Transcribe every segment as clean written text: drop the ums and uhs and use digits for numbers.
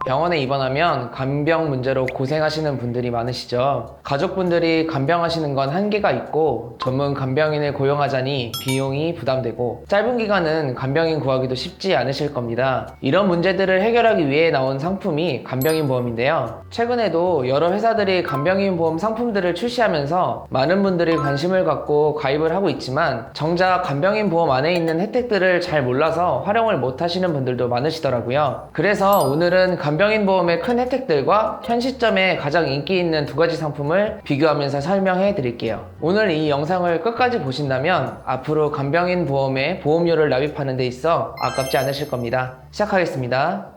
병원에 입원하면 간병 문제로 고생하시는 분들이 많으시죠. 가족분들이 간병하시는 건 한계가 있고 전문 간병인을 고용하자니 비용이 부담되고 짧은 기간은 간병인 구하기도 쉽지 않으실 겁니다. 이런 문제들을 해결하기 위해 나온 상품이 간병인 보험인데요. 최근에도 여러 회사들이 간병인 보험 상품들을 출시하면서 많은 분들이 관심을 갖고 가입을 하고 있지만 정작 간병인 보험 안에 있는 혜택들을 잘 몰라서 활용을 못 하시는 분들도 많으시더라고요. 그래서 오늘은 간병인 보험의 큰 혜택들과 현 시점에 가장 인기 있는 두 가지 상품을 비교하면서 설명해 드릴게요. 오늘 이 영상을 끝까지 보신다면 앞으로 간병인 보험에 보험료를 납입하는 데 있어 아깝지 않으실 겁니다. 시작하겠습니다.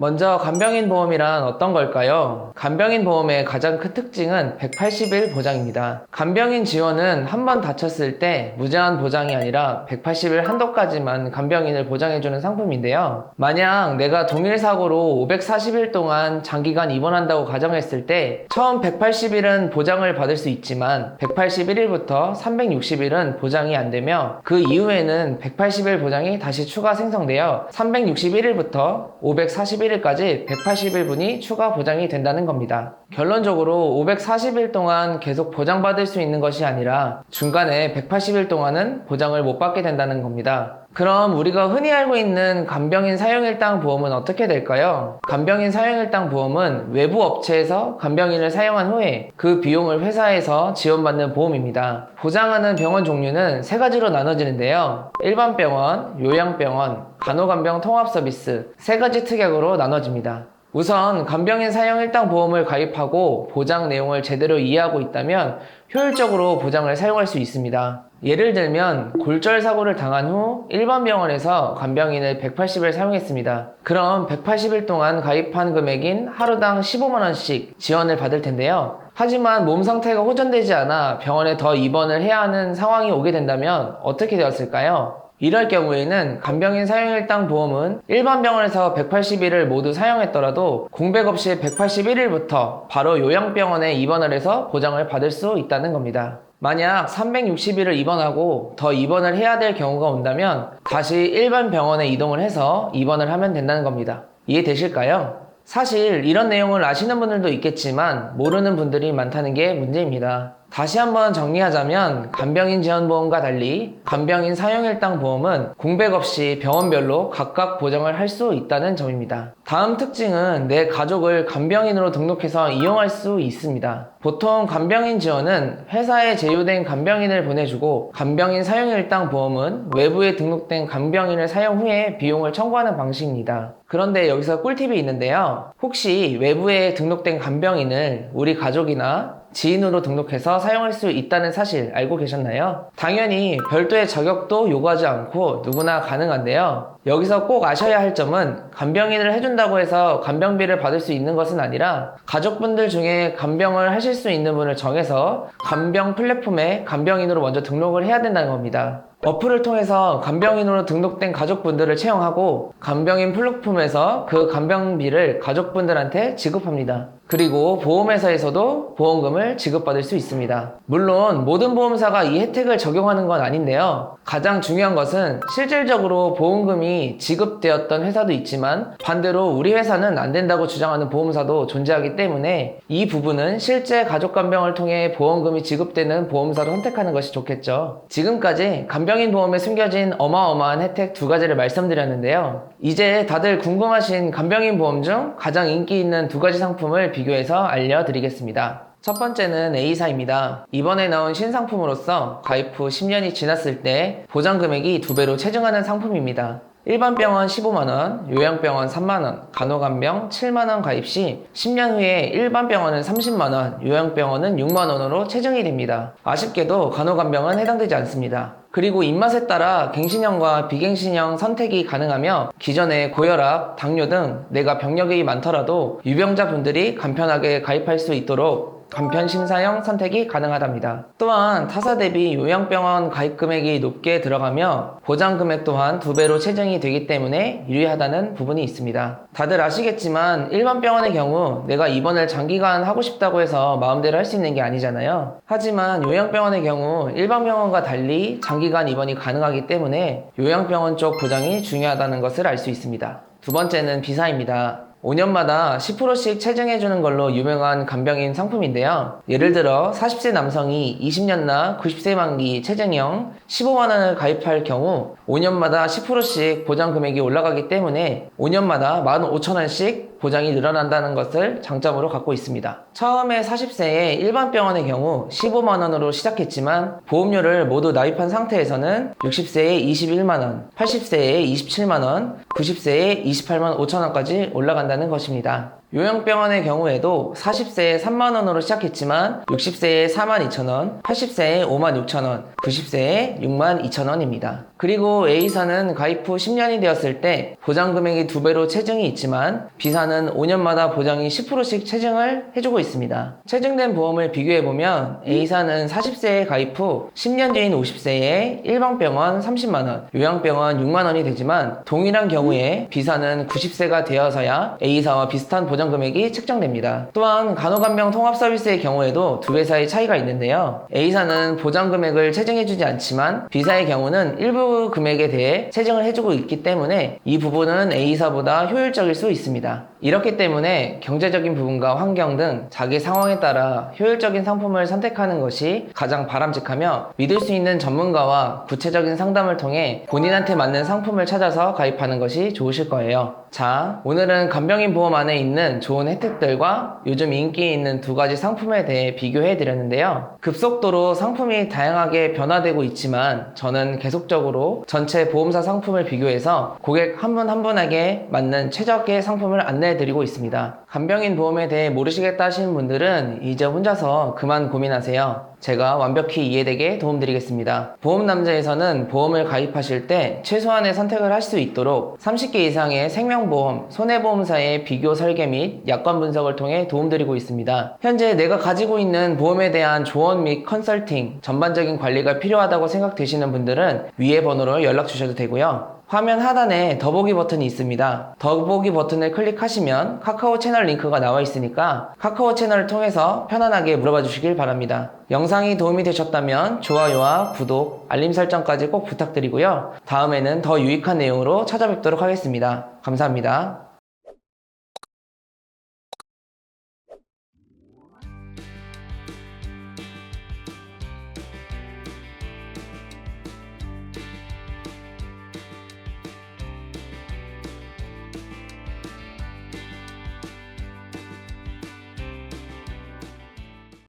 먼저 간병인 보험이란 어떤 걸까요? 간병인 보험의 가장 큰 특징은 180일 보장입니다. 간병인 지원은 한 번 다쳤을 때 무제한 보장이 아니라 180일 한도까지만 간병인을 보장해주는 상품인데요. 만약 내가 동일 사고로 540일 동안 장기간 입원한다고 가정했을 때 처음 180일은 보장을 받을 수 있지만 181일부터 360일은 보장이 안 되며 그 이후에는 180일 보장이 다시 추가 생성되어 361일부터 541일까지 180일분이 추가 보장이 된다는 겁니다. 결론적으로 540일 동안 계속 보장받을 수 있는 것이 아니라 중간에 180일 동안은 보장을 못 받게 된다는 겁니다. 그럼 우리가 흔히 알고 있는 간병인 사용일당 보험은 어떻게 될까요? 간병인 사용일당 보험은 외부 업체에서 간병인을 사용한 후에 그 비용을 회사에서 지원받는 보험입니다. 보장하는 병원 종류는 세 가지로 나눠지는데요. 일반 병원, 요양병원, 간호간병 통합 서비스 세 가지 특약으로 나눠집니다. 우선 간병인 사용일당 보험을 가입하고 보장 내용을 제대로 이해하고 있다면 효율적으로 보장을 사용할 수 있습니다. 예를 들면 골절 사고를 당한 후 일반 병원에서 간병인을 180일 사용했습니다. 그럼 180일 동안 가입한 금액인 하루당 15만원씩 지원을 받을 텐데요. 하지만 몸 상태가 호전되지 않아 병원에 더 입원을 해야 하는 상황이 오게 된다면 어떻게 되었을까요? 이럴 경우에는 간병인 사용일당 보험은 일반 병원에서 180일을 모두 사용했더라도 공백 없이 181일부터 바로 요양병원에 입원을 해서 보장을 받을 수 있다는 겁니다. 만약 360일을 입원하고 더 입원을 해야 될 경우가 온다면 다시 일반 병원에 이동을 해서 입원을 하면 된다는 겁니다. 이해되실까요? 사실 이런 내용을 아시는 분들도 있겠지만 모르는 분들이 많다는 게 문제입니다. 다시 한번 정리하자면 간병인 지원보험과 달리 간병인 사용일당 보험은 공백 없이 병원별로 각각 보장을 할 수 있다는 점입니다. 다음 특징은 내 가족을 간병인으로 등록해서 이용할 수 있습니다. 보통 간병인 지원은 회사에 제휴된 간병인을 보내주고 간병인 사용일당 보험은 외부에 등록된 간병인을 사용 후에 비용을 청구하는 방식입니다. 그런데 여기서 꿀팁이 있는데요. 혹시 외부에 등록된 간병인을 우리 가족이나 지인으로 등록해서 사용할 수 있다는 사실 알고 계셨나요? 당연히 별도의 자격도 요구하지 않고 누구나 가능한데요. 여기서 꼭 아셔야 할 점은 간병인을 해준다고 해서 간병비를 받을 수 있는 것은 아니라 가족분들 중에 간병을 하실 수 있는 분을 정해서 간병 플랫폼에 간병인으로 먼저 등록을 해야 된다는 겁니다. 어플을 통해서 간병인으로 등록된 가족분들을 채용하고 간병인 플랫폼에서 그 간병비를 가족분들한테 지급합니다. 그리고 보험회사에서도 보험금을 지급받을 수 있습니다. 물론 모든 보험사가 이 혜택을 적용하는 건 아닌데요. 가장 중요한 것은 실질적으로 보험금이 지급되었던 회사도 있지만 반대로 우리 회사는 안 된다고 주장하는 보험사도 존재하기 때문에 이 부분은 실제 가족간병을 통해 보험금이 지급되는 보험사를 선택하는 것이 좋겠죠. 지금까지 간병인 보험에 숨겨진 어마어마한 혜택 두 가지를 말씀드렸는데요. 이제 다들 궁금하신 간병인 보험 중 가장 인기 있는 두 가지 상품을 비교해서 알려드리겠습니다. 첫 번째는 A사입니다. 이번에 나온 신상품으로서 가입 후 10년이 지났을 때 보장 금액이 2배로 체증하는 상품입니다. 일반 병원 15만원, 요양병원 3만원, 간호간병 7만원 가입 시 10년 후에 일반 병원은 30만원, 요양병원은 6만원으로 체증이 됩니다. 아쉽게도 간호간병은 해당되지 않습니다. 그리고 입맛에 따라 갱신형과 비갱신형 선택이 가능하며 기존에 고혈압, 당뇨 등 내가 병력이 많더라도 유병자분들이 간편하게 가입할 수 있도록 간편 심사형 선택이 가능하답니다. 또한 타사 대비 요양병원 가입 금액이 높게 들어가며 보장 금액 또한 2배로 체증이 되기 때문에 유리하다는 부분이 있습니다. 다들 아시겠지만 일반 병원의 경우 내가 입원을 장기간 하고 싶다고 해서 마음대로 할 수 있는 게 아니잖아요. 하지만 요양병원의 경우 일반 병원과 달리 장기간 입원이 가능하기 때문에 요양병원 쪽 보장이 중요하다는 것을 알 수 있습니다. 두 번째는 비사입니다. 5년마다 10%씩 체증해주는 걸로 유명한 간병인 상품인데요. 예를 들어 40세 남성이 20년나 90세 만기 체증형 15만원을 가입할 경우 5년마다 10%씩 보장 금액이 올라가기 때문에 5년마다 15,000원씩 보장이 늘어난다는 것을 장점으로 갖고 있습니다. 처음에 40세의 일반 병원의 경우 15만원으로 시작했지만 보험료를 모두 납입한 상태에서는 60세에 21만원, 80세에 27만원, 90세에 28만 5천원까지 올라간다는 것입니다. 요양병원의 경우에도 40세에 3만원으로 시작했지만 60세에 42,000원, 80세에 56,000원, 90세에 62,000원입니다. 그리고 A사는 가입 후 10년이 되었을 때 보장 금액이 2배로 체증이 있지만 B사는 5년마다 보장이 10%씩 체증을 해주고 있습니다. 체증된 보험을 비교해보면 A사는 40세에 가입 후 10년 뒤인 50세에 일반병원 30만원, 요양병원 6만원이 되지만 동일한 경우에 B사는 90세가 되어서야 A사와 비슷한 보장 금액이 책정됩니다. 또한 간호간병 통합 서비스의 경우에도 두 회사의 차이가 있는데요. A사는 보장 금액을 체증해주지 않지만 B사의 경우는 일부 금액에 대해 체증을 해주고 있기 때문에 이 부분은 A사보다 효율적일 수 있습니다. 이렇기 때문에 경제적인 부분과 환경 등 자기 상황에 따라 효율적인 상품을 선택하는 것이 가장 바람직하며 믿을 수 있는 전문가와 구체적인 상담을 통해 본인한테 맞는 상품을 찾아서 가입하는 것이 좋으실 거예요. 자, 오늘은 간병인 보험 안에 있는 좋은 혜택들과 요즘 인기 있는 두 가지 상품에 대해 비교해 드렸는데요. 급속도로 상품이 다양하게 변화되고 있지만 저는 계속적으로 전체 보험사 상품을 비교해서 고객 한 분 한 분에게 맞는 최적의 상품을 안내해 드리고 있습니다. 간병인 보험에 대해 모르시겠다 하시는 분들은 이제 혼자서 그만 고민하세요. 제가 완벽히 이해되게 도움드리겠습니다. 보험남자에서는 보험을 가입하실 때 최소한의 선택을 할 수 있도록 30개 이상의 생명보험, 손해보험사의 비교 설계 및 약관 분석을 통해 도움드리고 있습니다. 현재 내가 가지고 있는 보험에 대한 조언 및 컨설팅, 전반적인 관리가 필요하다고 생각되시는 분들은 위의 번호로 연락 주셔도 되고요. 화면 하단에 더보기 버튼이 있습니다. 더보기 버튼을 클릭하시면 카카오 채널 링크가 나와 있으니까 카카오 채널을 통해서 편안하게 물어봐 주시길 바랍니다. 영상이 도움이 되셨다면 좋아요와 구독, 알림 설정까지 꼭 부탁드리고요. 다음에는 더 유익한 내용으로 찾아뵙도록 하겠습니다. 감사합니다.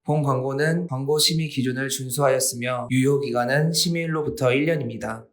본 광고는 광고 심의 기준을 준수하였으며 유효기간은 심의일로부터 1년입니다.